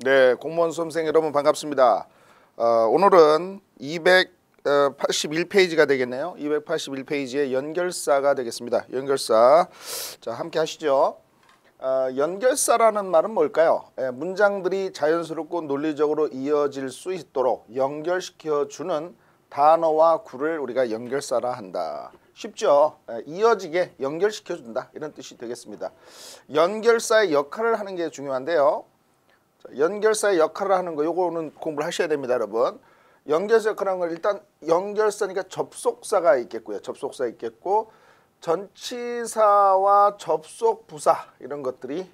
네, 공무원 수험생 여러분 반갑습니다. 오늘은 281페이지가 되겠네요. 281페이지의 연결사가 되겠습니다. 연결사. 자, 함께 하시죠. 연결사라는 말은 뭘까요? 문장들이 자연스럽고 논리적으로 이어질 수 있도록 연결시켜주는 단어와 구를 우리가 연결사라 한다. 쉽죠? 이어지게 연결시켜준다. 이런 뜻이 되겠습니다. 연결사의 역할을 하는 게 중요한데요. 연결사의 역할을 하는 거 요거는 공부를 하셔야 됩니다, 여러분. 연결사 역할을 하는 건 일단 연결사니까 접속사가 있겠고요. 접속사 있겠고 전치사와 접속 부사 이런 것들이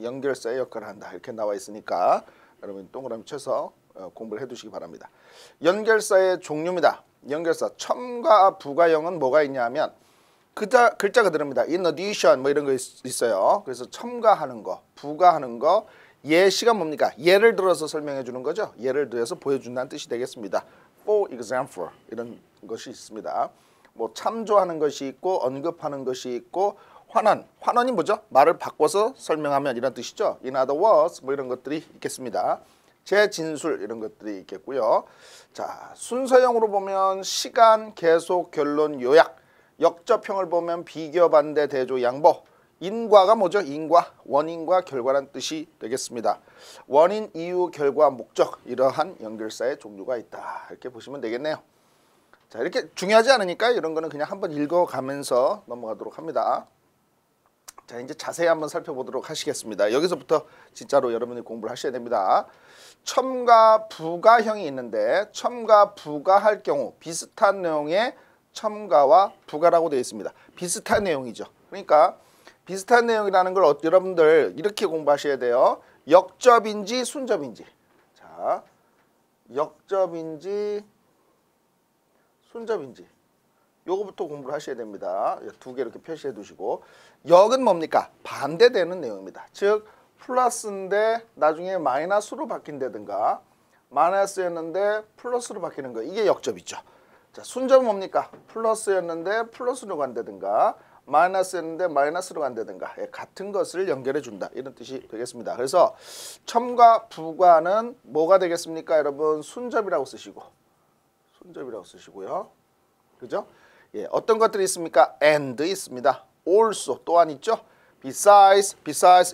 연결사의 역할을 한다. 이렇게 나와 있으니까 여러분 동그라미 쳐서 공부를 해 두시기 바랍니다. 연결사의 종류입니다. 연결사 첨가 부가형은 뭐가 있냐면 글자 그대로입니다. in addition 뭐 이런 거 있어요. 그래서 첨가하는 거, 부가하는 거. 예시가 뭡니까? 예를 들어서 설명해 주는 거죠. 예를 들어서 보여준다는 뜻이 되겠습니다. For example 이런 것이 있습니다. 뭐 참조하는 것이 있고 언급하는 것이 있고 환원이 뭐죠? 말을 바꿔서 설명하면 이런 뜻이죠. In other words 뭐 이런 것들이 있겠습니다. 재진술 이런 것들이 있겠고요. 자, 순서형으로 보면 시간, 계속, 결론, 요약. 역접형을 보면 비교, 반대, 대조, 양보. 인과가 뭐죠? 인과, 원인과 결과란 뜻이 되겠습니다. 원인, 이유, 결과, 목적 이러한 연결사의 종류가 있다. 이렇게 보시면 되겠네요. 자, 이렇게 중요하지 않으니까 이런 거는 그냥 한번 읽어가면서 넘어가도록 합니다. 자, 이제 자세히 한번 살펴보도록 하시겠습니다. 여기서부터 진짜로 여러분이 공부를 하셔야 됩니다. 첨가, 부가형이 있는데 첨가, 부가할 경우 비슷한 내용의 첨가와 부가라고 되어 있습니다. 비슷한 내용이죠. 그러니까 비슷한 내용이라는 걸 여러분들 이렇게 공부하셔야 돼요. 역접인지 순접인지. 자, 역접인지 순접인지. 요거부터 공부를 하셔야 됩니다. 두 개 이렇게 표시해 두시고. 역은 뭡니까? 반대되는 내용입니다. 즉 플러스인데 나중에 마이너스로 바뀐다든가 마이너스였는데 플러스로 바뀌는 거. 이게 역접이죠. 자, 순접은 뭡니까? 플러스였는데 플러스로 간다든가 마이너스였는데 마이너스로 간다든가 같은 것을 연결해 준다. 이런 뜻이 되겠습니다. 그래서 첨가 부가는 뭐가 되겠습니까? 여러분 순접이라고 쓰시고 순접이라고 쓰시고요. 그죠? 예, 어떤 것들이 있습니까? and 있습니다. also 또한 있죠. besides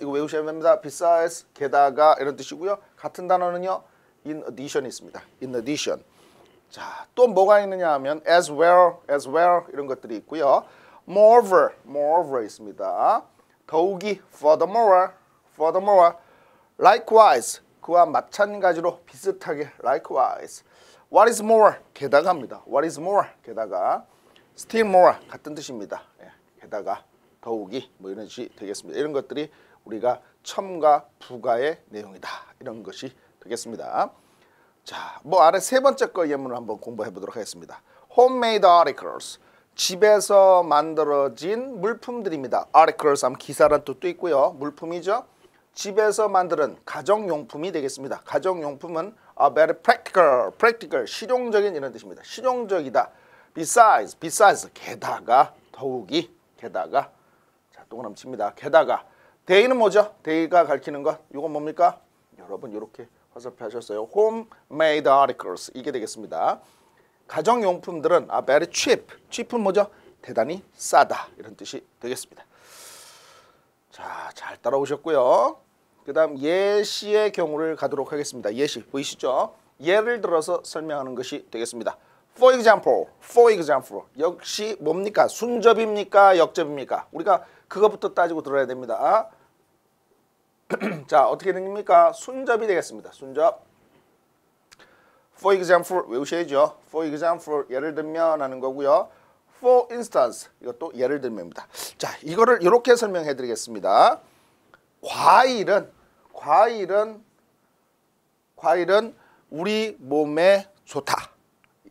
이거 외우셔야 됩니다. besides 게다가 이런 뜻이고요. 같은 단어는요. in addition 있습니다. in addition. 자, 또 뭐가 있느냐 하면 as well 이런 것들이 있고요. moreover 있습니다. 더욱이 furthermore likewise 그와 마찬가지로 비슷하게 likewise what is more 게다가입니다. what is more 게다가 still more 같은 뜻입니다. 예, 게다가 더욱이 뭐 이런 뜻이 되겠습니다. 이런 것들이 우리가 첨가 부가의 내용이다. 이런 것이 되겠습니다. 자, 뭐 아래 세 번째 거 예문을 한번 공부해 보도록 하겠습니다. homemade articles 집에서 만들어진 물품들입니다. articles 하면 기사란 뜻도 있고요. 물품이죠. 집에서 만드는 가정용품이 되겠습니다. 가정용품은 very practical 실용적인 이런 뜻입니다. 실용적이다. besides 게다가 더욱이 게다가 자, 동그라미 칩니다. 게다가 they는 뭐죠? they가 가리키는 것 이건 뭡니까? 여러분 이렇게 화살표 하셨어요. homemade articles 이게 되겠습니다. 가정용품들은 very cheap은 뭐죠? 대단히 싸다 이런 뜻이 되겠습니다. 자, 잘 따라오셨고요. 그 다음 예시의 경우를 가도록 하겠습니다. 예시 보이시죠? 예를 들어서 설명하는 것이 되겠습니다. For example 역시 뭡니까? 순접입니까? 역접입니까? 우리가 그거부터 따지고 들어야 됩니다. 자, 어떻게 됩니까? 순접이 되겠습니다. 순접. For example 외우셔야죠. For example 예를 들면 하는 거고요. For instance 이것도 예를 들면입니다. 자, 이거를 이렇게 설명해 드리겠습니다. 과일은 우리 몸에 좋다.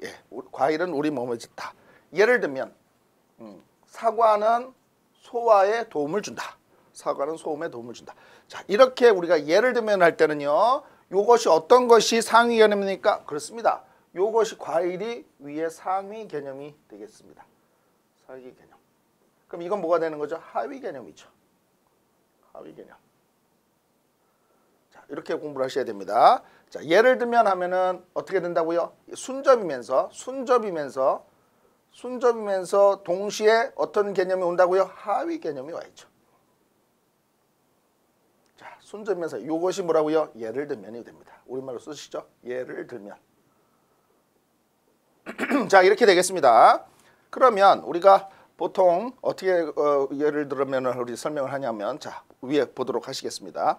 예, 과일은 우리 몸에 좋다. 예를 들면 사과는 소화에 도움을 준다. 사과는 소음에 도움을 준다. 자, 이렇게 우리가 예를 들면 할 때는요. 요것이 어떤 것이 상위 개념입니까? 그렇습니다. 요것이 과일이 위에 상위 개념이 되겠습니다. 상위 개념. 그럼 이건 뭐가 되는 거죠? 하위 개념이죠. 하위 개념. 자, 이렇게 공부를 하셔야 됩니다. 자, 예를 들면 하면은 어떻게 된다고요? 순접이면서 동시에 어떤 개념이 온다고요? 하위 개념이 와 있죠. 자, 순접이면서 이것이 뭐라고요? 예를 들면이 됩니다. 우리말로 쓰시죠? 예를 들면. 자, 이렇게 되겠습니다. 그러면 우리가 보통 어떻게 예를 들면 우리 설명을 하냐면, 자, 위에 보도록 하시겠습니다.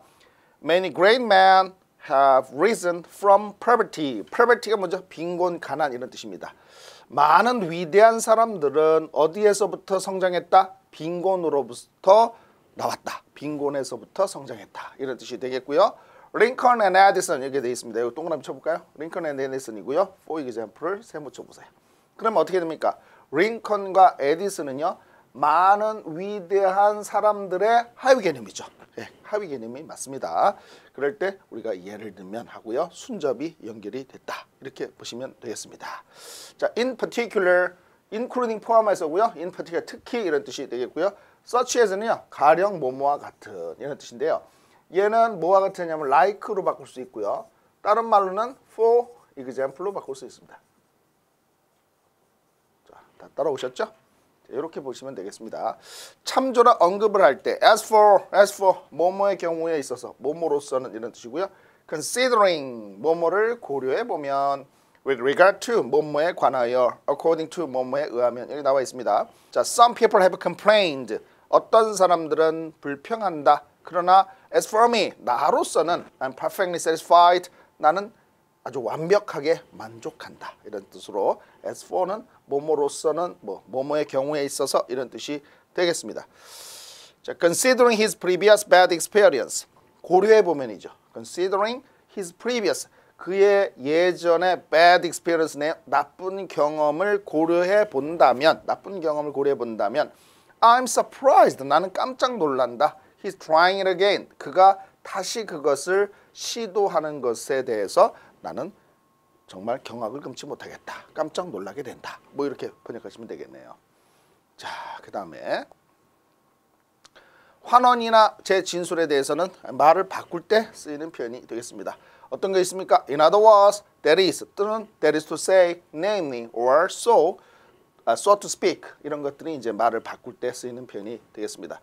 Many great men have risen from poverty. poverty가 뭐죠? 빈곤, 가난 이런 뜻입니다. 많은 위대한 사람들은 어디에서부터 성장했다? 빈곤으로부터 나왔다. 빈곤에서부터 성장했다. 이런 뜻이 되겠고요. 링컨 앤 에디슨 이렇게 되어 있습니다. 이거 동그라미 쳐볼까요? 링컨 앤 에디슨이고요. For example을 세모 쳐보세요. 그러면 어떻게 됩니까? 링컨과 에디슨은요, 많은 위대한 사람들의 하위 개념이죠. 네, 하위 개념이 맞습니다. 그럴 때 우리가 예를 들면 하고요, 순접이 연결이 됐다. 이렇게 보시면 되겠습니다. 자, in particular, including 포함해서고요. in particular, 특히 이런 뜻이 되겠고요. such as는요, 가령 뭐뭐와 같은 이런 뜻인데요. 얘는 뭐와 같으냐면 like로 바꿀 수 있고요. 다른 말로는 for example로 바꿀 수 있습니다. 자, 다 따라오셨죠? 이렇게 보시면 되겠습니다. 참조나 언급을 할 때 as for 뭐뭐의 경우에 있어서 뭐뭐로서는 이런 뜻이고요. considering 뭐뭐를 고려해 보면 with regard to 뭐뭐에 관하여 according to 뭐뭐에 의하면 여기 나와 있습니다. 자, some people have complained. 어떤 사람들은 불평한다. 그러나 as for me 나로서는 I'm perfectly satisfied. 나는 아주 완벽하게 만족한다. 이런 뜻으로 as for는 뭐뭐로서는 뭐뭐의 경우에 있어서 이런 뜻이 되겠습니다. 자, considering his previous bad experience 고려해 보면이죠. considering his previous 그의 예전의 bad experience 나쁜 경험을 고려해 본다면 I'm surprised 나는 깜짝 놀란다. He's trying it again 그가 다시 그것을 시도하는 것에 대해서 나는 정말 경악을 금치 못하겠다. 깜짝 놀라게 된다. 뭐 이렇게 번역하시면 되겠네요. 자, 그 다음에 환원이나 재진술에 대해서는 말을 바꿀 때 쓰이는 표현이 되겠습니다. 어떤 게 있습니까? In other words, that is 또는 that is to say, namely, or so, so to speak 이런 것들이 이제 말을 바꿀 때 쓰이는 표현이 되겠습니다.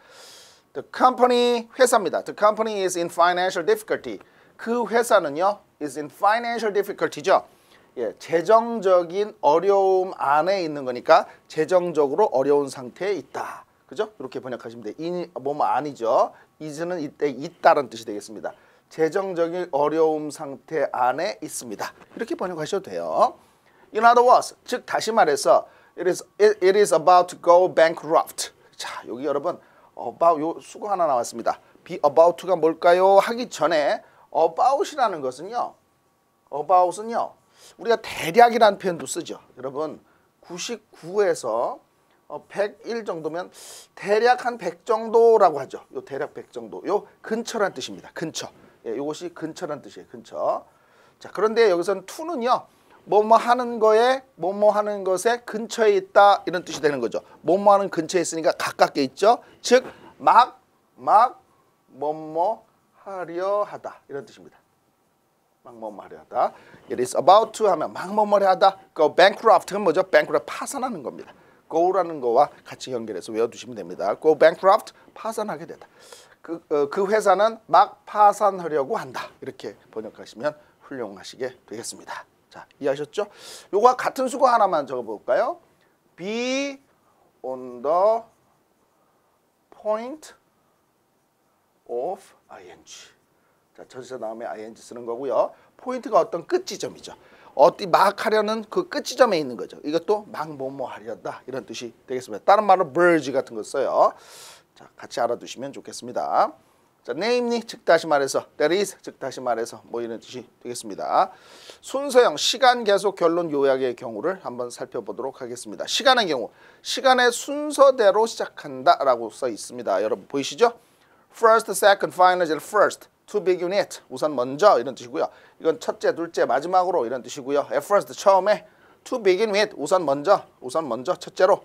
The company 회사입니다. The company is in financial difficulty. 그 회사는요, is in financial difficulty죠. 예, 재정적인 어려움 안에 있는 거니까 재정적으로 어려운 상태에 있다. 그죠? 이렇게 번역하시면 돼요. 인이 뭐뭐 아니죠. is는 이때 있다는 뜻이 되겠습니다. 재정적인 어려움 상태 안에 있습니다. 이렇게 번역하셔도 돼요. In other words, 즉 다시 말해서 it is about to go bankrupt. 자, 여기 여러분 about 요 수거 하나 나왔습니다. be about to가 뭘까요? 하기 전에 about이라는 것은요. about은요. 우리가 대략이라는 표현도 쓰죠. 여러분 99에서 101 정도면 대략 한 100 정도라고 하죠. 요 대략 100 정도. 요 근처란 뜻입니다. 근처. 예, 요것이 근처란 뜻이에요. 근처. 자, 그런데 여기서는 to는요. 뭐뭐 하는 거에 뭐뭐 하는 것에 근처에 있다 이런 뜻이 되는 거죠. 뭐뭐 하는 근처에 있으니까 가깝게 있죠. 즉 막 뭐뭐 하려 하다 이런 뜻입니다. 막 뭐뭐 하려 하다. It is about to 하면 막 뭐뭐 하다. Go bankrupt은 뭐죠? bankrupt 파산하는 겁니다. go라는 거와 같이 연결해서 외워두시면 됩니다. Go bankrupt 파산하게 되다. 그 회사는 막 파산하려고 한다. 이렇게 번역하시면 훌륭하시게 되겠습니다. 자, 이해하셨죠? 요거와 같은 수거 하나만 적어볼까요? Be on the point of ing. 자, 전치사 다음에 ing 쓰는 거고요. 포인트가 어떤 끝 지점이죠. 어디 막 하려는 그 끝 지점에 있는 거죠. 이것도 막 뭐뭐 하려다 이런 뜻이 되겠습니다. 다른 말로 verge 같은 거 써요. 자, 같이 알아두시면 좋겠습니다. 자, namely 즉 다시 말해서 that is 즉 다시 말해서 뭐 이런 뜻이 되겠습니다. 순서형 시간 계속 결론 요약의 경우를 한번 살펴보도록 하겠습니다. 시간의 경우 시간의 순서대로 시작한다라고 써 있습니다. 여러분 보이시죠? First, second, final, first, to begin it 우선 먼저 이런 뜻이고요. 이건 첫째, 둘째, 마지막으로 이런 뜻이고요. At first 처음에 to begin with 우선 먼저 첫째로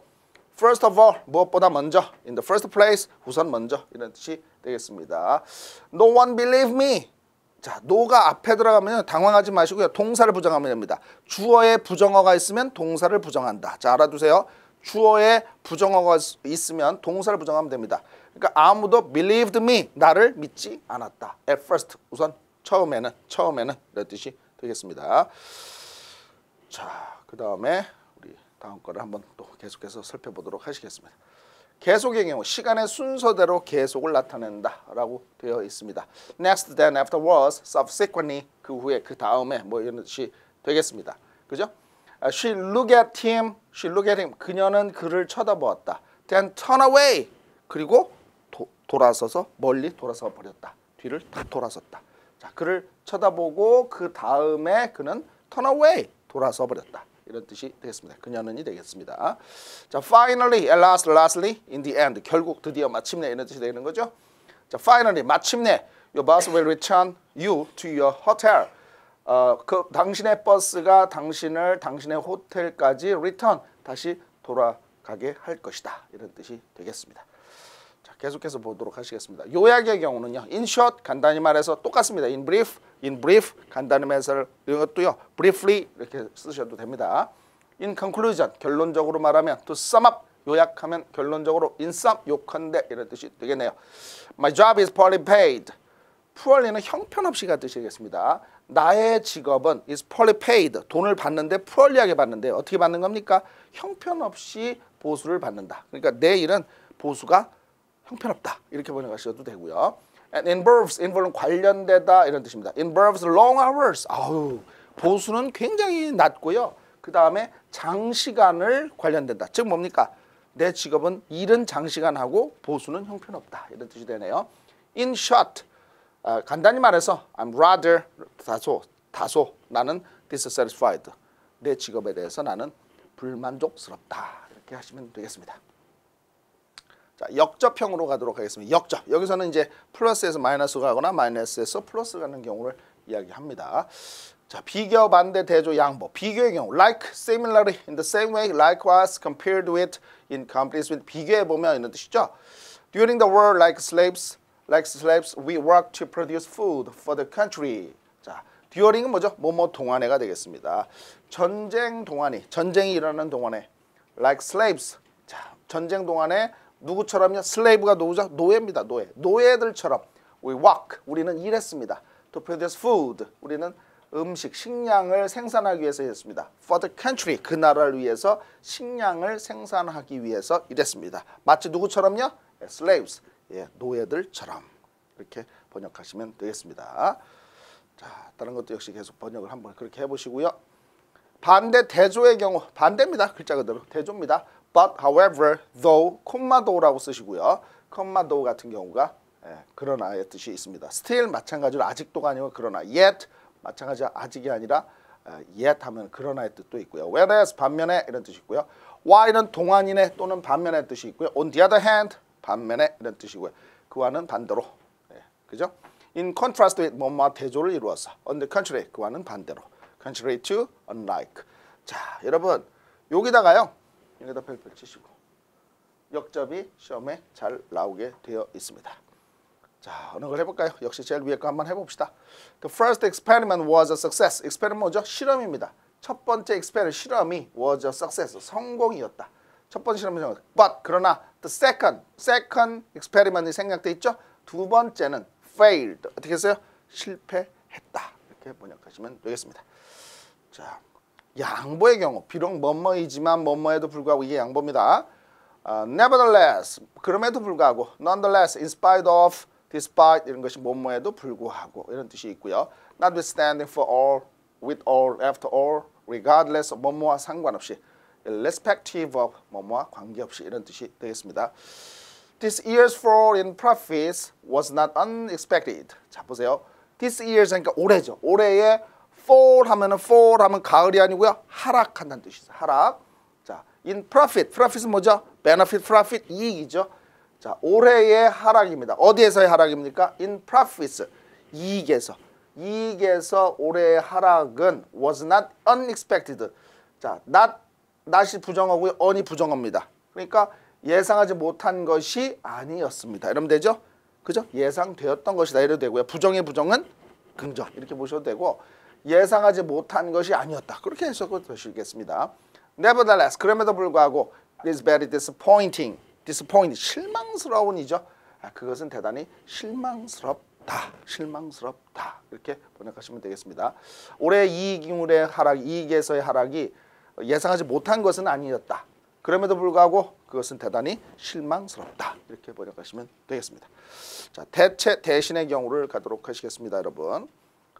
First of all, 무엇보다 먼저. In the first place, 우선 먼저. 이런 뜻이 되겠습니다. No one believe me. 자, no가 앞에 들어가면 당황하지 마시고요. 동사를 부정하면 됩니다. 주어에 부정어가 있으면 동사를 부정한다. 자, 알아두세요. 주어에 부정어가 있으면 동사를 부정하면 됩니다. 그러니까 아무도 believed me, 나를 믿지 않았다. At first, 우선 처음에는 이런 뜻이 되겠습니다. 자, 그 다음에 우리 다음 거를 한번 또 계속해서 살펴보도록 하시겠습니다. 계속의 경우 시간의 순서대로 계속을 나타낸다라고 되어 있습니다. Next, then, afterwards, subsequently, 그 후에, 그 다음에 뭐 이런 뜻이 되겠습니다. 그죠? She looked at him, 그녀는 그를 쳐다보았다. Then turn away, 그리고 돌아서서 멀리 돌아서 버렸다. 뒤를 탁 돌아섰다. 자, 그를 쳐다보고 그 다음에 그는 turn away, 돌아서 버렸다. 이런 뜻이 되겠습니다. 그녀는이 되겠습니다. 자, finally, at last, lastly, in the end, 결국, 드디어, 마침내 이런 뜻이 되는 거죠. 자, finally, 마침내, your bus will return you to your hotel. 그 당신의 버스가 당신의 호텔까지 return, 다시 돌아가게 할 것이다. 이런 뜻이 되겠습니다. 자, 계속해서 보도록 하시겠습니다. 요약의 경우는요, in short, 간단히 말해서 똑같습니다. in brief, 간단히 말해서 이런 것도요, briefly 이렇게 쓰셔도 됩니다. in conclusion, 결론적으로 말하면 to sum up, 요약하면 결론적으로 in sum, 요컨대 이런 뜻이 되겠네요. My job is poorly paid. poorly는 형편없이가 뜻이겠습니다. 나의 직업은 is poorly paid. 돈을 받는데 poorly하게 받는데 어떻게 받는 겁니까? 형편없이 보수를 받는다. 그러니까 내 일은 보수가 형편없다. 이렇게 번역하셔도 되고요. And involve는 관련되다 이런 뜻입니다. involves long hours. 아우, 보수는 굉장히 낮고요. 그 다음에 장시간을 관련된다. 즉 뭡니까? 내 직업은 일은 장시간하고 보수는 형편없다. 이런 뜻이 되네요. In short, 간단히 말해서 I'm rather, 다소 나는 dissatisfied. 내 직업에 대해서 나는 불만족스럽다. 이렇게 하시면 되겠습니다. 자, 역접형으로 가도록 하겠습니다. 역접. 여기서는 이제 플러스에서 마이너스 가거나 마이너스에서 플러스 가는 경우를 이야기합니다. 자, 비교, 반대, 대조, 양보. 비교의 경우 like, similarly, in the same way, likewise, compared with, in comparison with. 비교해 보면 이런 뜻이죠. During the war, like slaves, we worked to produce food for the country. 자, during은 뭐죠? 뭐뭐 동안에가 되겠습니다. 전쟁 동안이, 전쟁이 일어나는 동안에 like slaves. 자, 전쟁 동안에 누구처럼요? 슬레이브가 누구죠? 노예입니다. 노예들처럼 we work, 우리는 일했습니다. To produce food, 우리는 음식, 식량을 생산하기 위해서 일했습니다. For the country, 그 나라를 위해서 식량을 생산하기 위해서 일했습니다. 마치 누구처럼요? slaves, 예, 노예들처럼 이렇게 번역하시면 되겠습니다. 자, 다른 것도 역시 계속 번역을 한번 그렇게 해보시고요. 반대, 대조의 경우 반대입니다. 글자 그대로 대조입니다. But, however, though, though,라고 쓰시고요. though 같은 경우가 그러나의 뜻이 있습니다. still 마찬가지로 아직도가 아니고 그러나, yet 마찬가지로 아직이 아니라 yet 하면 그러나의 뜻도 있고요. whereas 반면에 이런 뜻이 있고요. while은 동안이네 또는 반면의 뜻이 있고요. on the other hand 반면에 이런 뜻이고요. 그와는 반대로, 그죠? in contrast with 뭐뭐 대조를 이루어서 on the contrary 그와는 반대로 contrary to, unlike. 자, 여러분 여기다가요. 여기다 펼 치시고 역접이 시험에 잘 나오게 되어 있습니다. 자, 어느 걸 해볼까요? 역시 제일 위에 거 한번 해봅시다. The first experiment was a success. experiment 뭐죠? 실험입니다. 첫 번째 experiment, 실험이 was a success, 성공이었다. 첫 번째 실험은 but, 그러나 the second experiment이 생략돼 있죠? 두 번째는 failed. 어떻게 했어요? 실패했다. 이렇게 번역하시면 되겠습니다. 자, 양보의 경우 비록 뭐뭐이지만 뭐뭐에도 불구하고 이게 양보입니다. Nevertheless, 그럼에도 불구하고 nonetheless, in spite of, despite 이런 것이 뭐뭐에도 불구하고 이런 뜻이 있고요. Notwithstanding, for all, with all, after all, regardless, 뭐뭐와 상관없이, irrespective of, 뭐뭐와 관계없이 이런 뜻이 되겠습니다. This year's fall in profits was not unexpected. 자, 보세요. This year's 그러니까 올해죠. 올해의 fall 하면 가을이 아니고요. 하락한다는 뜻이 있어요. 하락. 자, in profit은 뭐죠? benefit, profit, 이익이죠. 자, 올해의 하락입니다. 어디에서의 하락입니까? in profits, 이익에서 올해의 하락은 was not unexpected. 자, not이 부정어고요. on이 부정어입니다. 그러니까 예상하지 못한 것이 아니었습니다. 이러면 되죠? 그죠? 예상되었던 것이다. 이래도 되고요. 부정의 부정은 긍정 이렇게 보셔도 되고 예상하지 못한 것이 아니었다. 그렇게 해석을 하시겠습니다. Nevertheless, 그럼에도 불구하고 it is very disappointing. disappointing, 실망스러운이죠. 그것은 대단히 실망스럽다. 실망스럽다. 이렇게 번역하시면 되겠습니다. 올해 이익률의 하락, 이익에서의 하락이 예상하지 못한 것은 아니었다. 그럼에도 불구하고 그것은 대단히 실망스럽다. 이렇게 번역하시면 되겠습니다. 자, 대체 대신의 경우를 가도록 하시겠습니다, 여러분.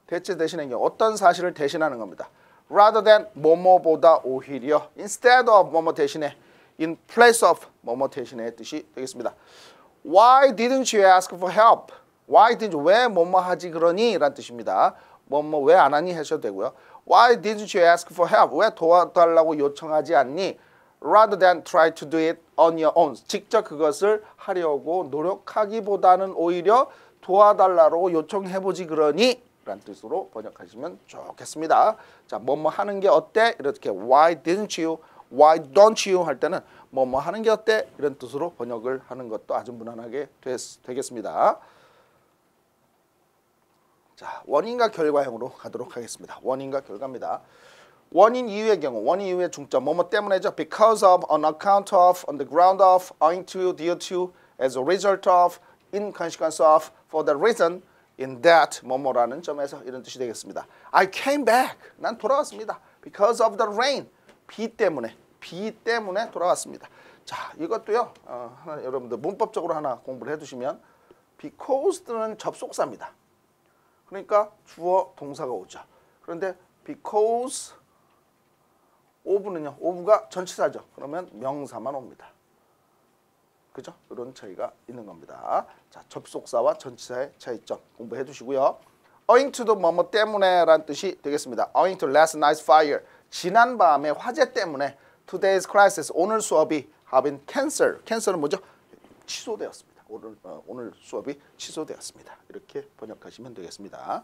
대체 대신의 경우 어떤 사실을 대신하는 겁니다. Rather than 뭐뭐보다 오히려 instead of 뭐뭐 대신에 in place of 뭐뭐 대신의 뜻이 되겠습니다. Why didn't you ask for help? Why didn't you 왜 뭐뭐 하지 그러니? 라는 뜻입니다. 뭐뭐 왜 안 하니 하셔도 되고요. Why didn't you ask for help? 왜 도와달라고 요청하지 않니? Rather than try to do it on your own. 직접 그것을 하려고 노력하기보다는 오히려 도와달라고 요청해보지 그러니? 라는 뜻으로 번역하시면 좋겠습니다. 자, 뭐뭐 하는 게 어때? 이렇게 Why didn't you? Why don't you? 할 때는 뭐뭐 하는 게 어때? 이런 뜻으로 번역을 하는 것도 아주 무난하게 되겠습니다. 자, 원인과 결과형으로 가도록 하겠습니다. 원인과 결과입니다. 원인 이유의 경우, 원인 이유의 중점, 뭐뭐 때문에죠. Because of, on account of, on the ground of, owing to, due to, as a result of, in consequence of, for the reason, in that, 뭐뭐라는 점에서 이런 뜻이 되겠습니다. I came back. 난 돌아왔습니다. Because of the rain. 비 때문에 돌아왔습니다. 자, 이것도요. 하나, 여러분들 문법적으로 하나 공부를 해두시면 because는 접속사입니다. 그러니까 주어 동사가 오죠. 그런데 because of는요. of가 전치사죠. 그러면 명사만 옵니다. 그죠? 이런 차이가 있는 겁니다. 자, 접속사와 전치사의 차이점 공부해 두시고요. Owing to the 뭐뭐 때문에 라는 뜻이 되겠습니다. Owing to last night's fire. 지난 밤의 화재 때문에 today's classes. 오늘 수업이 have been cancelled. cancel은 뭐죠? 취소되었습니다. 오늘 수업이 취소되었습니다. 이렇게 번역하시면 되겠습니다.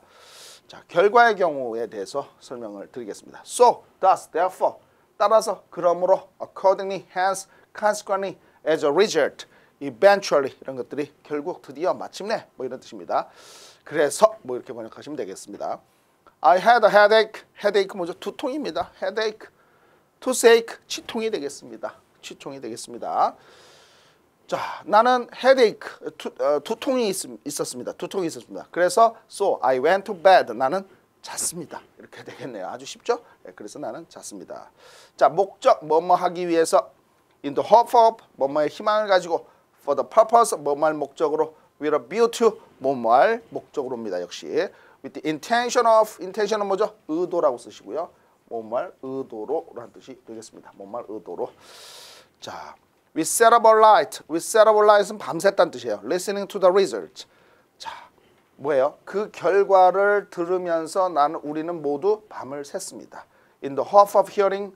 자, 결과의 경우에 대해서 설명을 드리겠습니다. So, thus, therefore. 따라서, 그러므로, accordingly, hence, consequently, as a result, eventually 이런 것들이 결국 드디어 마침내 뭐 이런 뜻입니다. 그래서 뭐 이렇게 번역하시면 되겠습니다. I had a headache. headache 뭐죠? 두통입니다. headache, toothache, 치통이 되겠습니다. 치통이 되겠습니다. 자, 나는 headache, 두통이 있었습니다. 두통이 있었습니다. 그래서 so I went to bed. 나는 잤습니다. 이렇게 되겠네요. 아주 쉽죠? 네, 그래서 나는 잤습니다. 자, 목적 뭐뭐 하기 위해서 in the hope of 뭐뭐의 희망을 가지고 for the purpose 뭐뭐할 목적으로 with a view to 뭐뭐할 목적으로입니다. 역시 with the intention of intention은 뭐죠? 의도라고 쓰시고요. 뭐뭐할 의도로라는 뜻이 되겠습니다. 뭐뭐할 의도로. 자, we set up a light. we set up a light은 밤샜다는 뜻이에요. listening to the result. 자, 뭐예요? 그 결과를 들으면서 우리는 모두 밤을 샜습니다. in the hope of hearing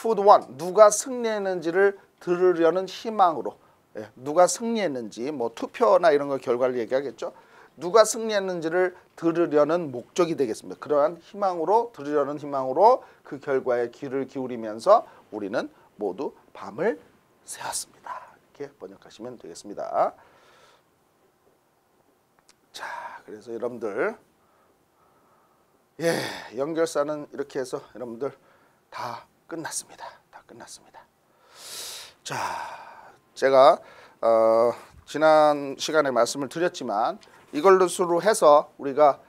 who won. 누가 승리했는지를 들으려는 희망으로. 예, 누가 승리했는지 뭐 투표나 이런 거 결과를 얘기하겠죠. 누가 승리했는지를 들으려는 목적이 되겠습니다. 그러한 희망으로 들으려는 희망으로 그 결과에 귀를 기울이면서 우리는 모두 밤을 새었습니다. 이렇게 번역하시면 되겠습니다. 자, 그래서 여러분들 연결사는 이렇게 해서 여러분들 다 끝났습니다. 다 끝났습니다. 자, 제가 지난 시간에 말씀을 드렸지만 이걸로 해서 우리가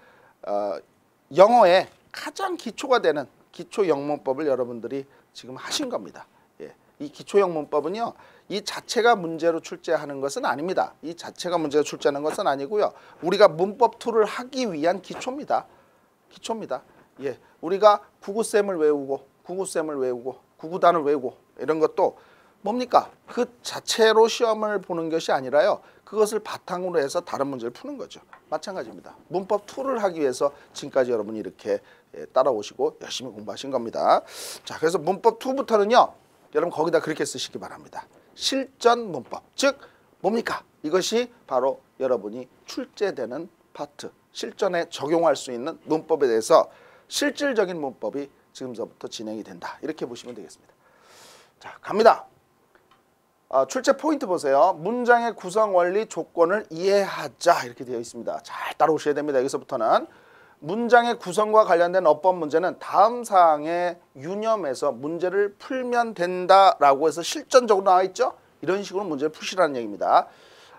영어의 가장 기초가 되는 기초 영문법을 여러분들이 지금 하신 겁니다. 예, 이 기초 영문법은요, 이 자체가 문제로 출제하는 것은 아닙니다. 이 자체가 문제로 출제하는 것은 아니고요. 우리가 문법 툴을 하기 위한 기초입니다. 기초입니다. 예, 우리가 구구쌤을 외우고 구구단을 외우고 이런 것도 뭡니까? 그 자체로 시험을 보는 것이 아니라요. 그것을 바탕으로 해서 다른 문제를 푸는 거죠. 마찬가지입니다. 문법 툴을 하기 위해서 지금까지 여러분이 이렇게 따라오시고 열심히 공부하신 겁니다. 자, 그래서 문법 2부터는요. 여러분 거기다 그렇게 쓰시기 바랍니다. 실전 문법. 즉 뭡니까? 이것이 바로 여러분이 출제되는 파트. 실전에 적용할 수 있는 문법에 대해서 실질적인 문법이 지금서부터 진행이 된다. 이렇게 보시면 되겠습니다. 자, 갑니다. 출제 포인트 보세요. 문장의 구성 원리 조건을 이해하자 이렇게 되어 있습니다. 잘 따라오셔야 됩니다. 여기서부터는 문장의 구성과 관련된 어법 문제는 다음 사항에 유념해서 문제를 풀면 된다라고 해서 실전적으로 나와 있죠. 이런 식으로 문제를 푸시라는 얘기입니다.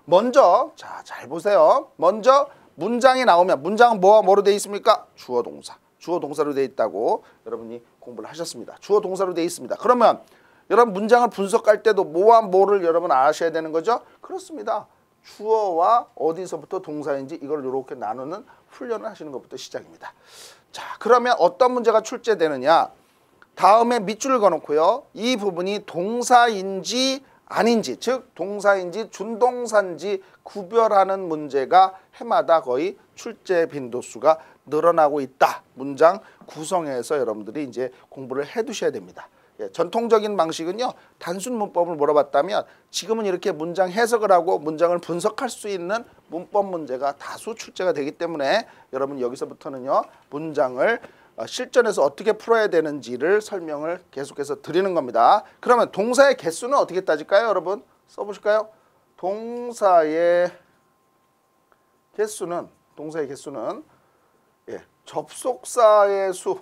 먼저 잘 보세요. 먼저 문장이 나오면 문장은 뭐와 뭐로 되어 있습니까? 주어 동사. 주어 동사로 되어 있다고 여러분이 공부를 하셨습니다. 주어 동사로 되어 있습니다. 그러면 여러분 문장을 분석할 때도 뭐와 뭐를 여러분 아셔야 되는 거죠? 그렇습니다. 주어와 어디서부터 동사인지 이걸 이렇게 나누는 훈련을 하시는 것부터 시작입니다. 자, 그러면 어떤 문제가 출제되느냐? 다음에 밑줄을 그어놓고요. 이 부분이 동사인지 아닌지, 즉 동사인지 준동사인지 구별하는 문제가 해마다 거의 출제 빈도수가 늘어나고 있다. 문장 구성에서 여러분들이 이제 공부를 해두셔야 됩니다. 전통적인 방식은요. 단순 문법을 물어봤다면 지금은 이렇게 문장 해석을 하고 문장을 분석할 수 있는 문법 문제가 다수 출제가 되기 때문에 여러분 여기서부터는요. 문장을 실전에서 어떻게 풀어야 되는지를 설명을 계속해서 드리는 겁니다. 그러면 동사의 개수는 어떻게 따질까요? 여러분 써보실까요? 동사의 개수는 접속사의 수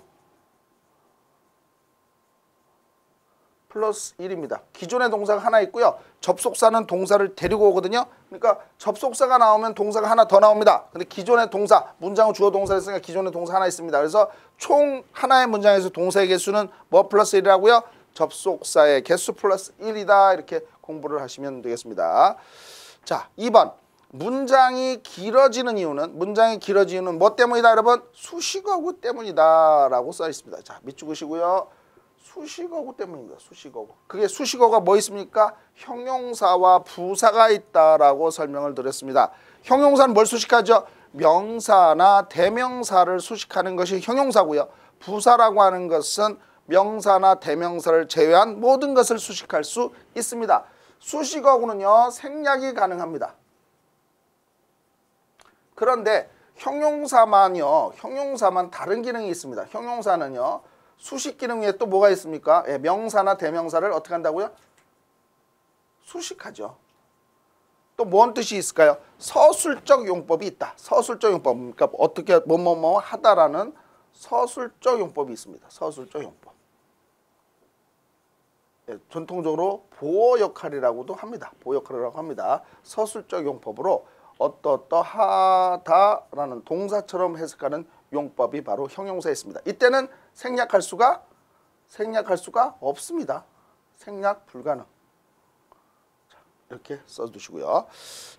플러스 1입니다. 기존의 동사가 하나 있고요. 접속사는 동사를 데리고 오거든요. 그러니까 접속사가 나오면 동사가 하나 더 나옵니다. 근데 기존의 동사, 문장은 주어 동사를 했으니까 기존의 동사 하나 있습니다. 그래서 총 하나의 문장에서 동사의 개수는 뭐 플러스 1이라고요? 접속사의 개수 플러스 1이다. 이렇게 공부를 하시면 되겠습니다. 자, 2번. 문장이 길어지는 이유는 뭐 때문이다, 여러분? 수식어구 때문이다 라고 써 있습니다. 자, 밑줄으시고요. 수식어구 때문입니다. 수식어구. 그게 수식어가 뭐 있습니까? 형용사와 부사가 있다라고 설명을 드렸습니다. 형용사는 뭘 수식하죠? 명사나 대명사를 수식하는 것이 형용사고요. 부사라고 하는 것은 명사나 대명사를 제외한 모든 것을 수식할 수 있습니다. 수식어구는요. 생략이 가능합니다. 그런데 형용사만 다른 기능이 있습니다. 형용사는요. 수식 기능 위에 또 뭐가 있습니까? 명사나 대명사를 어떻게 한다고요? 수식하죠. 또 뭔 뜻이 있을까요? 서술적 용법이 있다. 서술적 용법. 그러니까 어떻게 뭐뭐뭐 하다라는 서술적 용법이 있습니다. 서술적 용법. 전통적으로 보어 역할이라고도 합니다. 보어 역할이라고 합니다. 서술적 용법으로 어떠하다라는 동사처럼 해석하는 용법이 바로 형용사에 있습니다. 이때는 생략할 수가 없습니다. 생략 불가능. 자, 이렇게 써두시고요.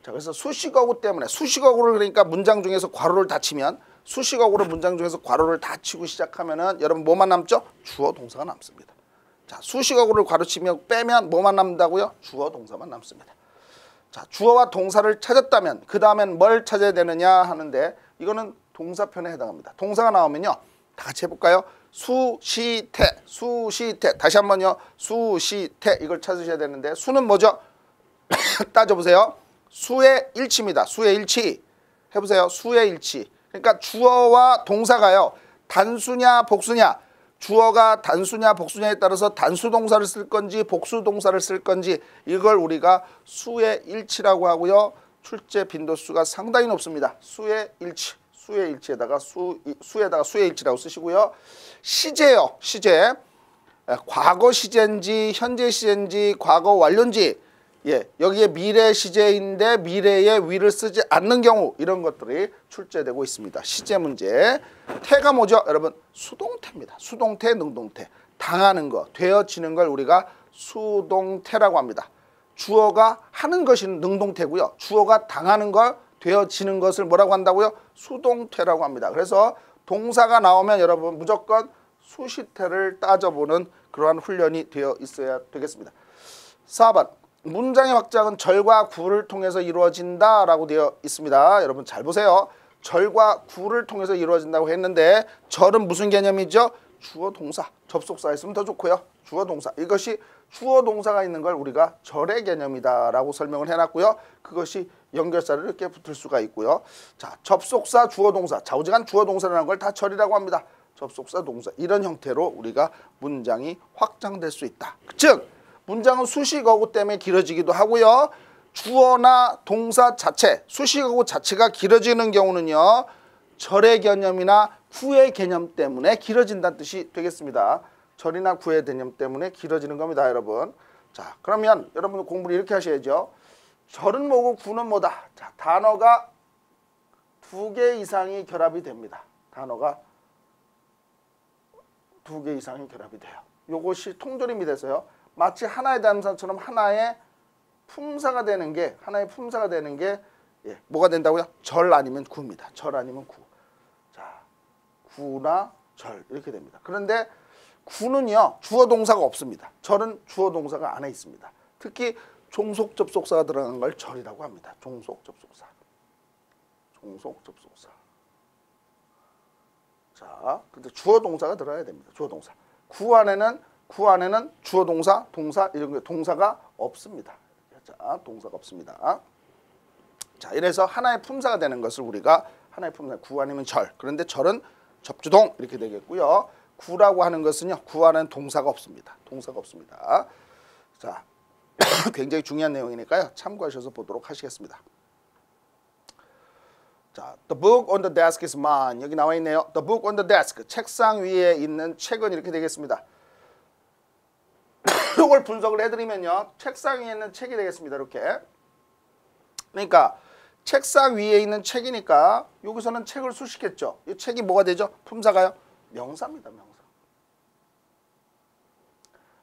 자, 그래서 수식어구 때문에 수식어구를 그러니까 문장 중에서 괄호를 닫히면 수식어구를 문장 중에서 괄호를 닫히고 시작하면은 여러분 뭐만 남죠? 주어 동사가 남습니다. 자, 수식어구를 괄호치면 빼면 뭐만 남는다고요? 주어 동사만 남습니다. 자, 주어와 동사를 찾았다면 그 다음엔 뭘 찾아야 되느냐 하는데 이거는 동사편에 해당합니다. 동사가 나오면요. 다 같이 해볼까요? 수시태. 다시 한번요. 수시태. 이걸 찾으셔야 되는데 수는 뭐죠? 따져보세요. 수의 일치입니다. 수의 일치. 해보세요. 수의 일치. 그러니까 주어와 동사가요. 단수냐 복수냐. 주어가 단수냐 복수냐에 따라서 단수 동사를 쓸 건지 복수 동사를 쓸 건지 이걸 우리가 수의 일치라고 하고요. 출제 빈도수가 상당히 높습니다. 수의 일치. 수의 일치에다가 수에다가 수의 일치라고 쓰시고요. 시제요. 시제. 과거 시제인지 현재 시제인지 과거 완료인지 여기에 미래 시제인데 미래의 위를 쓰지 않는 경우 이런 것들이 출제되고 있습니다. 시제 문제. 태가 뭐죠? 여러분 수동태입니다. 수동태, 능동태. 당하는 거, 되어지는 걸 우리가 수동태라고 합니다. 주어가 하는 것이 능동태고요. 주어가 당하는 걸 되어지는 것을 뭐라고 한다고요? 수동태라고 합니다. 그래서 동사가 나오면 여러분 무조건 수시태를 따져보는 그러한 훈련이 되어 있어야 되겠습니다. 4번. 문장의 확장은 절과 구를 통해서 이루어진다라고 되어 있습니다. 여러분 잘 보세요. 절과 구를 통해서 이루어진다고 했는데 절은 무슨 개념이죠? 주어 동사. 접속사 있으면 더 좋고요. 주어 동사. 이것이 주어 동사가 있는 걸 우리가 절의 개념이다라고 설명을 해놨고요. 그것이 연결사를 이렇게 붙을 수가 있고요. 자, 접속사 주어 동사. 좌우지간 주어 동사라는 걸 다 절이라고 합니다. 접속사 동사. 이런 형태로 우리가 문장이 확장될 수 있다. 즉 문장은 수식어구 때문에 길어지기도 하고요. 주어나 동사 자체, 수식어구 자체가 길어지는 경우는요. 절의 개념이나 구의 개념 때문에 길어진다는 뜻이 되겠습니다. 절이나 구의 개념 때문에 길어지는 겁니다, 여러분. 자, 그러면 여러분 공부를 이렇게 하셔야죠. 절은 뭐고 구는 뭐다. 자, 단어가 2개 이상이 결합이 됩니다. 단어가 2개 이상이 결합이 돼요. 요것이 통조림이 돼서요. 마치 하나의 단사처럼 하나의 품사가 되는 게 예, 뭐가 된다고요? 절 아니면 구입니다. 절 아니면 구. 자, 구나 절 이렇게 됩니다. 그런데 구는요 주어 동사가 없습니다. 절은 주어 동사가 안에 있습니다. 특히 종속 접속사가 들어간 걸 절이라고 합니다. 종속 접속사. 종속 접속사. 자, 근데 주어 동사가 들어야 됩니다. 주어 동사. 구 안에는 주어 동사, 동사 이런 게 동사가 없습니다. 자, 동사가 없습니다. 자, 이래서 하나의 품사가 되는 것을 우리가 하나의 품사, 구 아니면 절. 그런데 절은 접주동 이렇게 되겠고요. 구라고 하는 것은요, 구 안에는 동사가 없습니다. 동사가 없습니다. 자, 굉장히 중요한 내용이니까요. 참고하셔서 보도록 하시겠습니다. 자, the book on the desk is mine. 여기 나와 있네요. The book on the desk. 책상 위에 있는 책은 이렇게 되겠습니다. 이걸 분석을 해드리면요. 책상 위에 있는 책이 되겠습니다. 이렇게. 그러니까 책상 위에 있는 책이니까 여기서는 책을 수식했죠. 이 책이 뭐가 되죠? 품사가요? 명사입니다. 명사.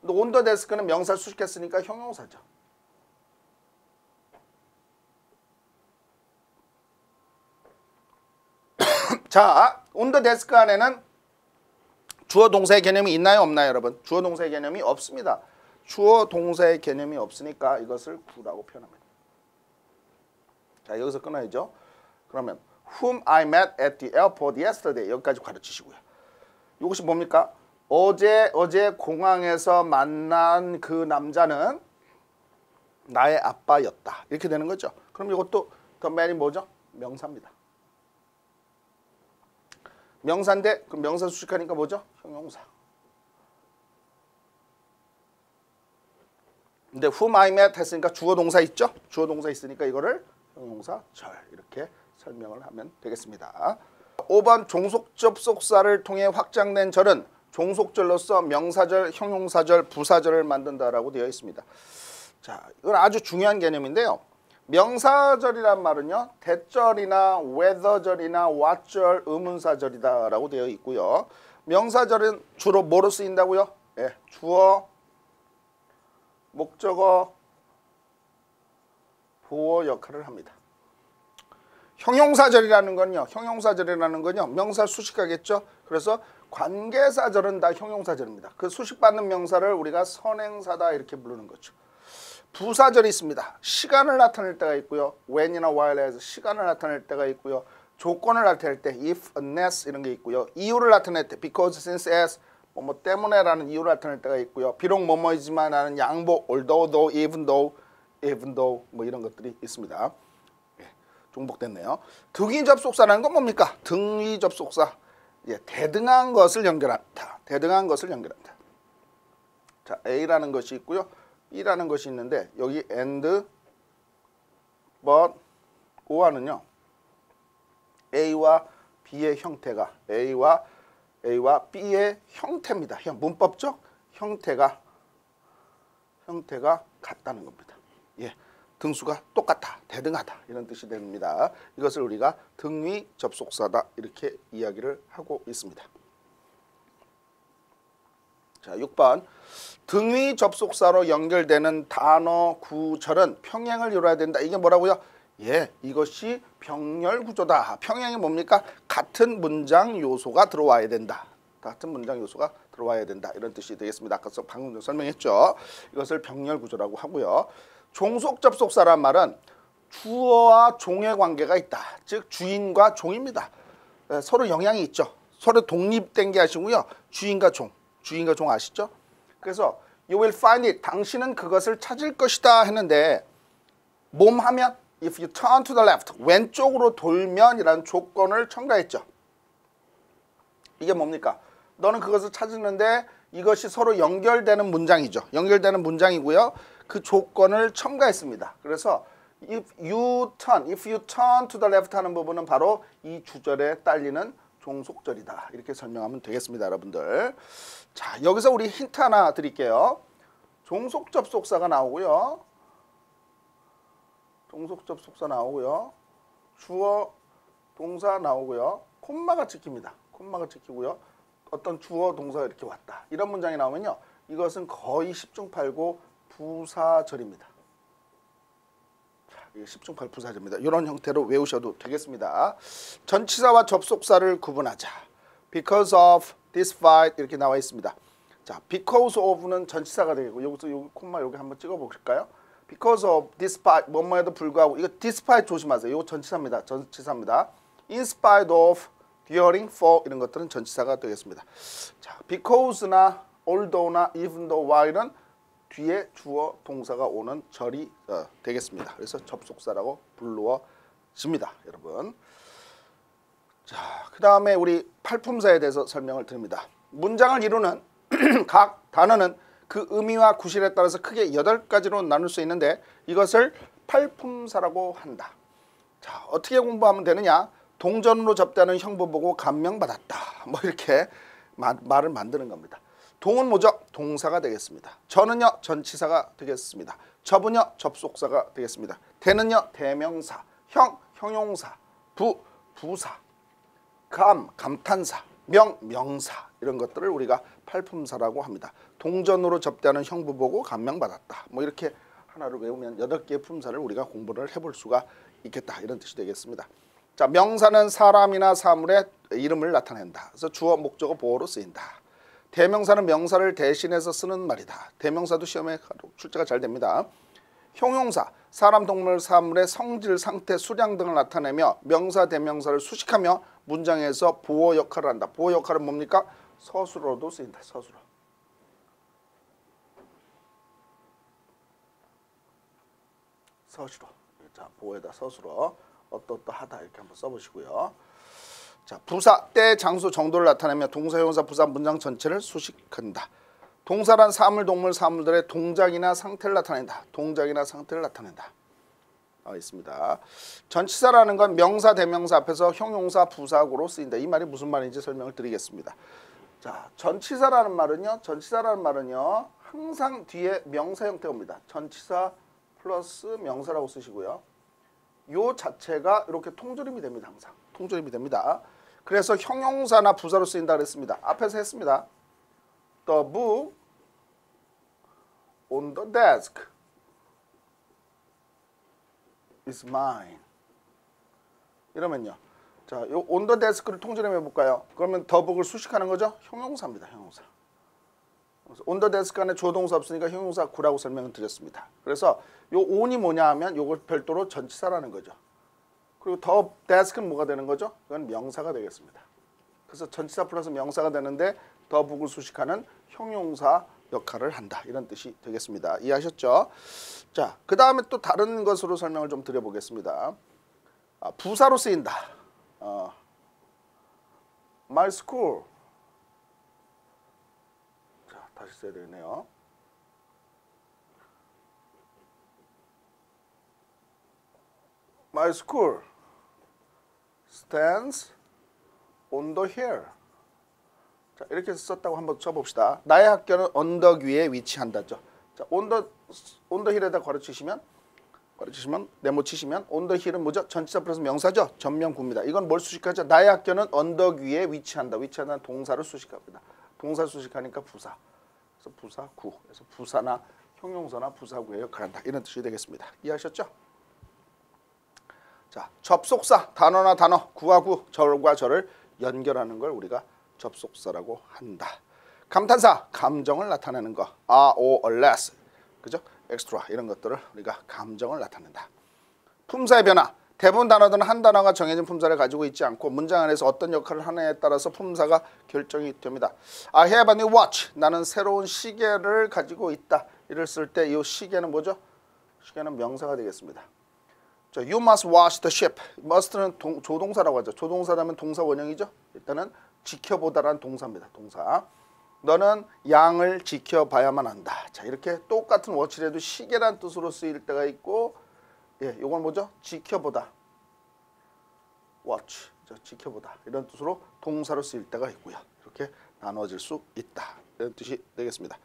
근데 on the desk는 명사 수식했으니까 형용사죠. 자, on the desk 안에는 주어 동사의 개념이 있나요? 없나요, 여러분? 주어 동사의 개념이 없습니다. 주어 동사의 개념이 없으니까 이것을 구라고 표현합니다. 자, 여기서 끊어야죠. 그러면 whom I met at the airport yesterday 여기까지 가르치시고요. 이것이 뭡니까? 어제 공항에서 만난 그 남자는 나의 아빠였다. 이렇게 되는 거죠. 그럼 이것도 the man이 뭐죠? 명사입니다. 명사인데 그 명사 수식하니까 뭐죠? 형용사. 근데 whom I met 했으니까 주어 동사 있죠? 주어 동사 있으니까 이거를 형용사 절 이렇게 설명을 하면 되겠습니다. 5번 종속 접속사를 통해 확장된 절은 종속절로서 명사절, 형용사절, 부사절을 만든다라고 되어 있습니다. 자, 이건 아주 중요한 개념인데요. 명사절이란 말은요. 대절이나 whether절이나 what절, 의문사절이다라고 되어 있고요. 명사절은 주로 뭐로 쓰인다고요? 예, 주어, 목적어, 보어 역할을 합니다. 형용사절이라는 건요. 명사 수식하겠죠. 그래서 관계사절은 다 형용사절입니다. 그 수식받는 명사를 우리가 선행사다 이렇게 부르는 거죠. 부사절이 있습니다. 시간을 나타낼 때가 있고요. when이나 while에서 시간을 나타낼 때가 있고요. 조건을 나타낼 때 if, unless 이런 게 있고요. 이유를 나타낼 때 because, since, as 뭐 때문에라는 이유를 나타낼 때가 있고요. 비록 뭐뭐이지만 하는 양보 although, though, even though 뭐 이런 것들이 있습니다. 예, 중복됐네요. 등위 접속사라는 건 뭡니까? 등위 접속사. 예, 대등한 것을 연결한다. 자, A라는 것이 있고요. B라는 것이 있는데 여기 and, but, or는요. A와 B의 형태가 A와 B의 형태입니다. 문법적 형태가 같다는 겁니다. 예, 등수가 똑같다, 대등하다 이런 뜻이 됩니다. 이것을 우리가 등위 접속사다 이렇게 이야기를 하고 있습니다. 자, 6번 등위 접속사로 연결되는 단어, 구절은 평행을 이루어야 된다. 이게 뭐라고요? 예, 이것이 병렬 구조다. 평행이 뭡니까? 같은 문장 요소가 들어와야 된다. 이런 뜻이 되겠습니다. 아까 방금 설명했죠. 이것을 병렬 구조라고 하고요. 종속 접속사란 말은 주어와 종의 관계가 있다. 즉 주인과 종입니다. 서로 영향이 있죠. 서로 독립된 게 아시고요. 주인과 종 아시죠? 그래서 you will find it. 당신은 그것을 찾을 것이다 했는데 몸하면 if you turn to the left. 왼쪽으로 돌면 이라는 조건을 첨가했죠. 이게 뭡니까? 너는 그것을 찾았는데 이것이 서로 연결되는 문장이죠. 연결되는 문장이고요. 그 조건을 첨가했습니다. 그래서 if you turn to the left 하는 부분은 바로 이 주절에 딸리는 종속절이다. 이렇게 설명하면 되겠습니다, 여러분들. 자, 여기서 우리 힌트 하나 드릴게요. 종속 접속사가 나오고요. 종속 접속사 나오고요. 주어, 동사 나오고요. 콤마가 찍힙니다. 콤마가 찍히고요. 어떤 주어, 동사가 이렇게 왔다. 이런 문장이 나오면요. 이것은 거의 10중 8구 부사절입니다. 자, 이게 10중 8구 부사절입니다. 이런 형태로 외우셔도 되겠습니다. 전치사와 접속사를 구분하자. Because of this fight 이렇게 나와 있습니다. 자, because of는 전치사가 되고 여기서 여기 콤마 여기 한번 찍어 보실까요? Because of despite 뭐뭐에도 불구하고 이거 despite 조심하세요. 이거 전치사입니다. 전치사입니다. In spite of, during, for 이런 것들은 전치사가 되겠습니다. 자, because나 although나 even though, while은 뒤에 주어 동사가 오는 절이 되겠습니다. 그래서 접속사라고 불러집니다, 여러분. 자, 그 다음에 우리 팔품사에 대해서 설명을 드립니다. 문장을 이루는 각 단어는 그 의미와 구실에 따라서 크게 8가지로 나눌 수 있는데 이것을 팔품사라고 한다. 자, 어떻게 공부하면 되느냐? 동전으로 접대하는 형부 보고 감명받았다. 뭐 이렇게 말을 만드는 겁니다. 동은 뭐죠? 동사가 되겠습니다. 저는요, 전치사가 되겠습니다. 접은요, 접속사가 되겠습니다. 대는요, 대명사, 형용사, 부사, 감탄사, 명사 이런 것들을 우리가 팔품사라고 합니다. 동전으로 접대하는 형부 보고 감명받았다. 뭐 이렇게 하나를 외우면 8개의 품사를 우리가 공부를 해볼 수가 있겠다. 이런 뜻이 되겠습니다. 자, 명사는 사람이나 사물의 이름을 나타낸다. 그래서 주어, 목적어, 보어로 쓰인다. 대명사는 명사를 대신해서 쓰는 말이다. 대명사도 시험에 출제가 잘 됩니다. 형용사, 사람, 동물, 사물의 성질, 상태, 수량 등을 나타내며 명사, 대명사를 수식하며 문장에서 보어 역할을 한다. 보어 역할은 뭡니까? 서술어도 쓰인다. 서술어. 서술어. 자, 보어에다 서술어. 어떠하다 이렇게 한번 써보시고요. 자, 부사, 때, 장소, 정도를 나타내며 동사, 형용사, 부사, 문장 전체를 수식한다. 동사란 사물, 동물, 사물들의 동작이나 상태를 나타낸다. 동작이나 상태를 나타낸다. 있습니다. 전치사라는 건 명사, 대명사 앞에서 형용사, 부사구로 쓰인다. 이 말이 무슨 말인지 설명을 드리겠습니다. 자, 전치사라는 말은요. 항상 뒤에 명사 형태가 옵니다. 전치사 플러스 명사라고 쓰시고요. 요 자체가 이렇게 통조림이 됩니다. 항상 통조림이 됩니다. 그래서 형용사나 부사로 쓰인다 그랬습니다. 앞에서 했습니다. The book on the desk is mine. 이러면요. 자, 요 on the desk를 통조림 해볼까요? 그러면 the book을 수식하는 거죠? 형용사입니다. 형용사. on the desk 안에 조동사 없으니까 형용사 구라고 설명을 드렸습니다. 그래서 요 on이 뭐냐 하면 요걸 별도로 전치사라는 거죠. 그리고 the desk는 뭐가 되는 거죠? 이건 명사가 되겠습니다. 그래서 전치사 플러스 명사가 되는데 the book을 수식하는 형용사 역할을 한다. 이런 뜻이 되겠습니다. 이해하셨죠? 자, 그 다음에 또 다른 것으로 설명을 좀 드려보겠습니다. 부사로 쓰인다. My school. 자, 다시 써야 되겠네요. My school stands on the hill. 자, 이렇게 썼다고 한번 쳐봅시다. 나의 학교는 언덕 위에 위치한다죠. 자, on the hill에다 걸어치시면 네모치시면 on the hill은 뭐죠? 전치사 플러스 명사죠. 전명구입니다. 이건 뭘 수식하죠? 나의 학교는 언덕 위에 위치한다. 위치하는 동사를 수식합니다. 동사 수식하니까 부사. 그래서 부사구. 그래서 부사나 형용사나 부사구의 역할을 한다. 이런 뜻이 되겠습니다. 이해하셨죠? 자, 접속사, 단어나 단어, 구와 구, 절과 절을 연결하는 걸 우리가 접속사라고 한다. 감탄사, 감정을 나타내는 거, or less, 그죠? extra 이런 것들을 우리가 감정을 나타낸다. 품사의 변화, 대부분 단어들은 한 단어가 정해진 품사를 가지고 있지 않고 문장 안에서 어떤 역할을 하느냐에 따라서 품사가 결정이 됩니다. I have a new watch, 나는 새로운 시계를 가지고 있다. 이를 쓸 때 이 시계는 뭐죠? 시계는 명사가 되겠습니다. 자, you must watch the ship. must는 조동사라고 하죠. 조동사라면 동사 원형이죠. 일단은 지켜보다라는 동사입니다. 동사. 너는 양을 지켜봐야만 한다. 자, 이렇게 똑같은 watch라도 시계란 뜻으로 쓰일 때가 있고 예, 요건 뭐죠? 지켜보다. watch. 지켜보다. 이런 뜻으로 동사로 쓰일 때가 있고요. 이렇게 나눠질 수 있다. 이런 뜻이 되겠습니다.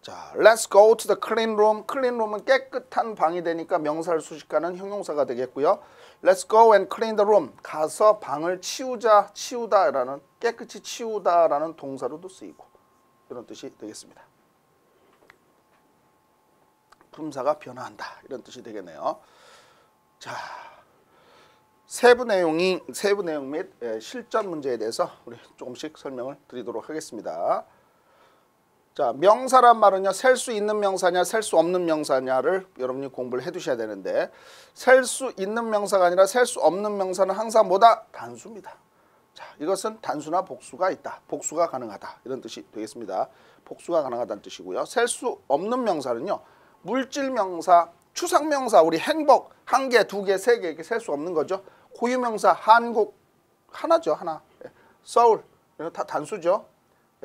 자, let's go to the clean room. clean room은 깨끗한 방이 되니까 명사를 수식하는 형용사가 되겠고요. let's go and clean the room. 가서 방을 치우자, 치우다라는 깨끗이 치우다라는 동사로도 쓰이고 이런 뜻이 되겠습니다. 품사가 변화한다. 이런 뜻이 되겠네요. 자, 세부 내용 및 실전 문제에 대해서 우리 조금씩 설명을 드리도록 하겠습니다. 자, 명사란 말은요, 셀 수 있는 명사냐, 셀 수 없는 명사냐를 여러분이 공부를 해두셔야 되는데, 셀 수 있는 명사가 아니라 셀 수 없는 명사는 항상 뭐다? 단수입니다. 자, 이것은 단수나 복수가 있다. 복수가 가능하다. 이런 뜻이 되겠습니다. 복수가 가능하다는 뜻이고요. 셀 수 없는 명사는요, 물질 명사, 추상 명사, 우리 행복, 한 개, 두 개, 세 개 이렇게 셀 수 없는 거죠. 고유 명사, 한국, 하나죠, 하나. 서울, 이런 다 단수죠.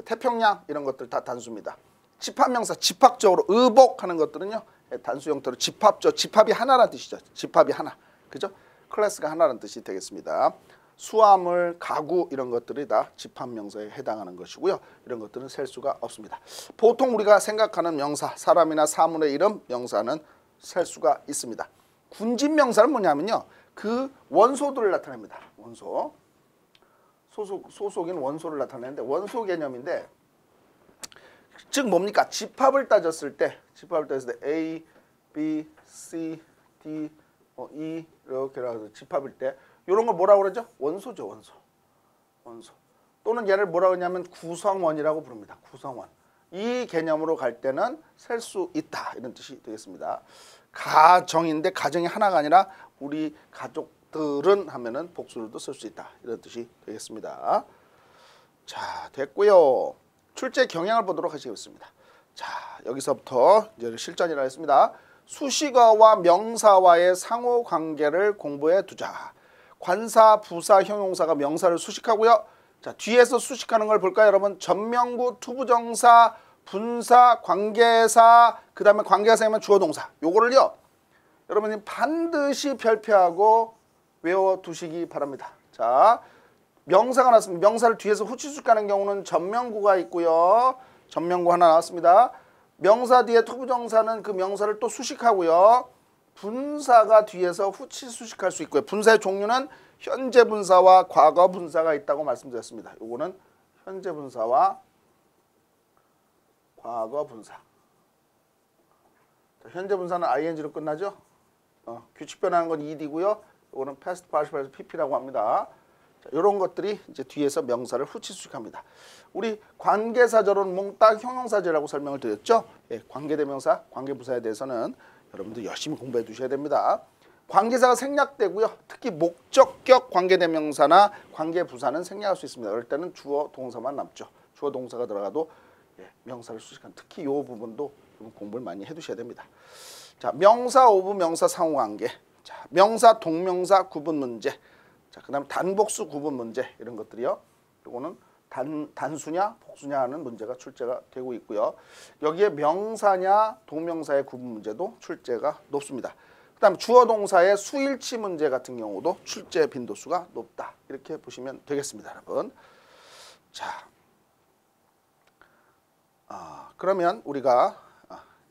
태평양 이런 것들 다 단수입니다. 집합명사, 집합적으로 의복하는 것들은요, 단수 형태로 집합죠. 집합이 하나라는 뜻이죠. 집합이 하나, 그죠? 클래스가 하나라는 뜻이 되겠습니다. 수화물, 가구 이런 것들이 다 집합명사에 해당하는 것이고요. 이런 것들은 셀 수가 없습니다. 보통 우리가 생각하는 명사, 사람이나 사물의 이름, 명사는 셀 수가 있습니다. 군집명사는 뭐냐면요, 그 원소들을 나타냅니다. 원소. 소속인 원소를 나타내는데 원소 개념인데, 즉 뭡니까? 집합을 따졌을 때 A, B, C, D, E 이렇게 해서 집합일 때 이런 걸 뭐라고 그러죠? 원소죠, 원소. 또는 얘를 뭐라고 하냐면 구성원이라고 부릅니다. 구성원. 이 개념으로 갈 때는 셀 수 있다 이런 뜻이 되겠습니다. 가정인데 가정이 하나가 아니라 우리 가족들은 하면은 복수로도 쓸 수 있다 이런 뜻이 되겠습니다. 자, 됐고요. 출제 경향을 보도록 하시겠습니다. 자, 여기서부터 이제 실전이라 했습니다. 수식어와 명사와의 상호 관계를 공부해 두자. 관사, 부사, 형용사가 명사를 수식하고요. 자, 뒤에서 수식하는 걸 볼까요, 여러분? 전명구, 투부정사, 분사, 관계사, 그 다음에 관계사이면 주어동사. 요거를요, 여러분이 반드시 별표하고 외워두시기 바랍니다. 자, 명사가 나왔습니다. 명사를 뒤에서 후치수식하는 경우는 전명구가 있고요. 전명구 하나 나왔습니다. 명사 뒤에 투부정사는 그 명사를 또 수식하고요. 분사가 뒤에서 후치수식할 수 있고요. 분사의 종류는 현재 분사와 과거 분사가 있다고 말씀드렸습니다. 요거는 현재 분사와 과거 분사. 자, 현재 분사는 ing로 끝나죠. 규칙 변하는 건 ed고요. 요거는 past participle pp라고 합니다. 자, 이런 것들이 이제 뒤에서 명사를 후치수식합니다. 우리 관계사절은 몽땅 형용사절이라고 설명을 드렸죠. 예, 관계대명사, 관계부사에 대해서는 여러분들 열심히 공부해 두셔야 됩니다. 관계사가 생략되고요. 특히 목적격 관계대명사나 관계부사는 생략할 수 있습니다. 그럴 때는 주어, 동사만 남죠. 주어, 동사가 들어가도 명사를 수식한 특히 이 부분도 공부를 많이 해두셔야 됩니다. 자, 명사 오브 명사 상호관계. 자, 명사 동명사 구분 문제. 자, 그다음 단복수 구분 문제 이런 것들이요. 요거는 단수냐 복수냐 하는 문제가 출제가 되고 있고요. 여기에 명사냐 동명사의 구분 문제도 출제가 높습니다. 그다음 주어 동사의 수일치 문제 같은 경우도 출제 빈도수가 높다. 이렇게 보시면 되겠습니다, 여러분. 자, 그러면 우리가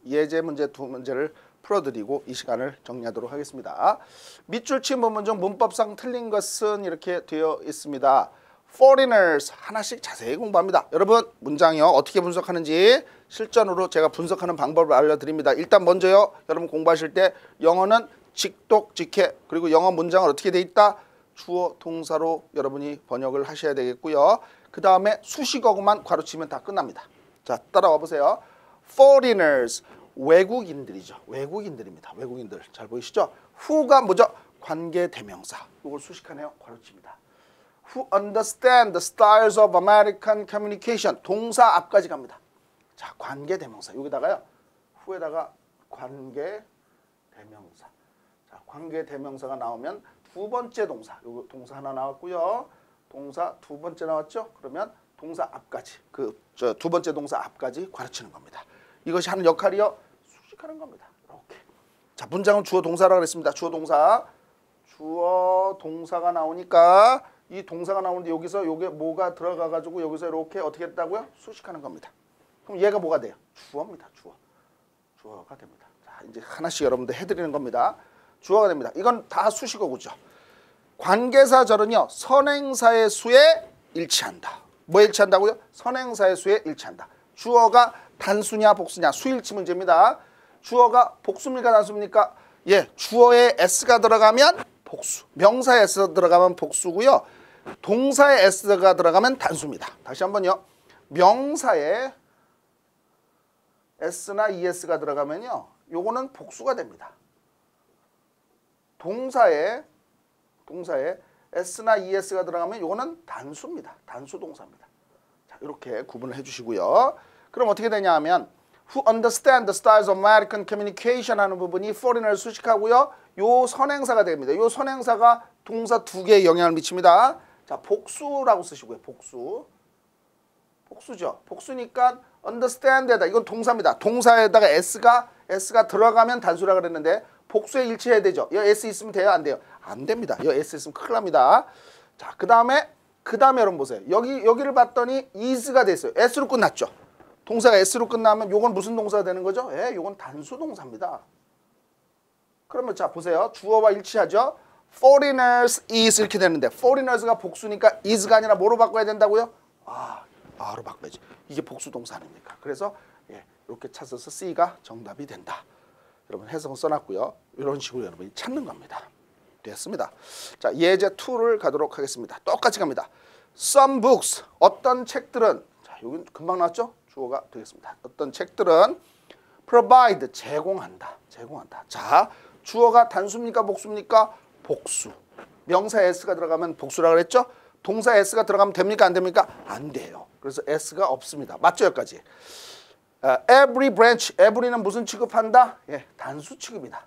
예제 문제 두 문제를 풀어드리고 이 시간을 정리하도록 하겠습니다. 밑줄 친 부분 중 문법상 틀린 것은 이렇게 되어 있습니다. foreigners 하나씩 자세히 공부합니다. 여러분, 문장이요 어떻게 분석하는지 실전으로 제가 분석하는 방법을 알려드립니다. 일단 먼저요, 여러분 공부하실 때 영어는 직독, 직해, 그리고 영어 문장은 어떻게 돼 있다? 주어, 동사로 여러분이 번역을 하셔야 되겠고요. 그 다음에 수식어구만 가로치면 다 끝납니다. 자, 따라와 보세요. foreigners, 외국인들이죠. 외국인들입니다. 외국인들. 잘 보이시죠? who가 뭐죠? 관계대명사. 이걸 수식하네요. 가로칩니다. Who understand the styles of American communication. 동사 앞까지 갑니다. 자, 관계대명사. 여기다가요, who에다가 관계대명사. 자, 관계대명사가 나오면 두 번째 동사. 요거 동사 하나 나왔고요. 동사 두 번째 나왔죠? 그러면 동사 앞까지, 두 번째 동사 앞까지 가르치는 겁니다. 이것이 하는 역할이요, 수식하는 겁니다. 이렇게. 자, 문장은 주어 동사라고 그랬습니다. 주어 동사. 주어 동사가 나오니까 이 동사가 나오는데 여기서 요게 뭐가 들어가 가지고 여기서 이렇게 어떻게 했다고요? 수식하는 겁니다. 그럼 얘가 뭐가 돼요? 주어입니다. 주어. 주어가 됩니다. 자, 이제 하나씩 여러분들 해드리는 겁니다. 주어가 됩니다. 이건 다 수식어구죠. 관계사절은요, 선행사의 수에 일치한다. 뭐 일치한다고요? 선행사의 수에 일치한다. 주어가 단수냐 복수냐 수일치 문제입니다. 주어가 복수입니까 단수입니까? 예, 주어에 s가 들어가면 복수, 명사에 s가 들어가면 복수고요. 동사에 s가 들어가면 단수입니다. 다시 한번요. 명사에 s나 es가 들어가면요, 요거는 복수가 됩니다. 동사에 s나 es가 들어가면 요거는 단수입니다. 단수 동사입니다. 자, 이렇게 구분을 해주시고요. 그럼 어떻게 되냐 하면 who understand the styles of American communication 하는 부분이 foreigner 수식하고요. 요 선행사가 됩니다. 요 선행사가 동사 두 개에 영향을 미칩니다. 자, 복수라고 쓰시고요. 복수. 복수죠. 복수니까 understand에다 이건 동사입니다. 동사에다가 s가 들어가면 단수라 그랬는데 복수에 일치해야 되죠. 이 s 있으면 돼요? 안 돼요? 안 됩니다. 이 s 있으면 큰일 납니다. 자, 그다음에 여러분 보세요. 여기를 봤더니 is가 됐어요. s로 끝났죠. 동사가 s로 끝나면 요건 무슨 동사가 되는 거죠? 예, 요건 단수 동사입니다. 그러면 자, 보세요. 주어와 일치하죠. foreigners is 이렇게 되는데 foreigners가 복수니까 is가 아니라 뭐로 바꿔야 된다고요? 로 바꿔야지. 이게 복수 동사 아닙니까? 그래서 예, 이렇게 찾아서 C가 정답이 된다. 여러분 해석은 써놨고요. 이런 식으로 여러분이 찾는 겁니다. 됐습니다. 자, 예제 2를 가도록 하겠습니다. 똑같이 갑니다. Some books, 어떤 책들은, 자, 여기 금방 나왔죠? 주어가 되겠습니다. 어떤 책들은 provide, 제공한다. 자, 주어가 단수입니까? 복수입니까? 복수. 명사 s가 들어가면 복수라 그랬죠? 동사 s가 들어가면 됩니까? 안 됩니까? 안 돼요. 그래서 s가 없습니다. 맞죠? 여기까지. Every branch, every는 무슨 취급한다? 예, 단수 취급이다.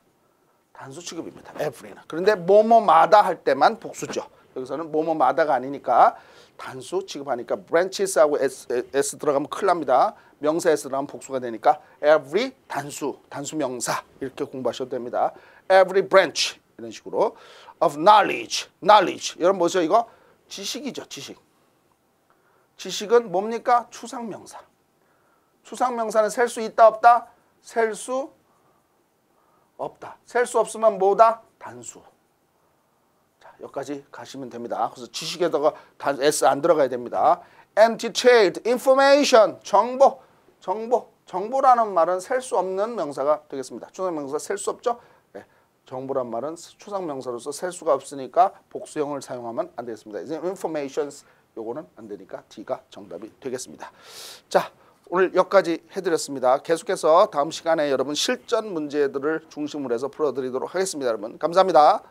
단수 취급입니다. every는. 그런데 뭐뭐마다 할 때만 복수죠. 여기서는 뭐뭐마다가 아니니까 단수 취급하니까 branches하고 s 들어가면 큰일 납니다. 명사 s 들어가면 복수가 되니까 every 단수 명사 이렇게 공부하셔도 됩니다. every branch 이런 식으로 of knowledge. 여러분 뭐죠 이거? 지식이죠. 지식은 뭡니까? 추상명사. 추상명사는 셀 수 있다 없다? 셀 수 없다. 셀 수 없으면 뭐다? 단수. 자, 여기까지 가시면 됩니다. 그래서 지식에다가 S 안 들어가야 됩니다. And detailed information, 정보라는 말은 셀 수 없는 명사가 되겠습니다. 추상명사 셀 수 없죠? 네. 정보란 말은 추상명사로서 셀 수가 없으니까 복수형을 사용하면 안 되겠습니다. 이제 informations 요거는 안 되니까 D가 정답이 되겠습니다. 자, 오늘 여기까지 해드렸습니다. 계속해서 다음 시간에 여러분 실전 문제들을 중심으로 해서 풀어드리도록 하겠습니다. 여러분 감사합니다.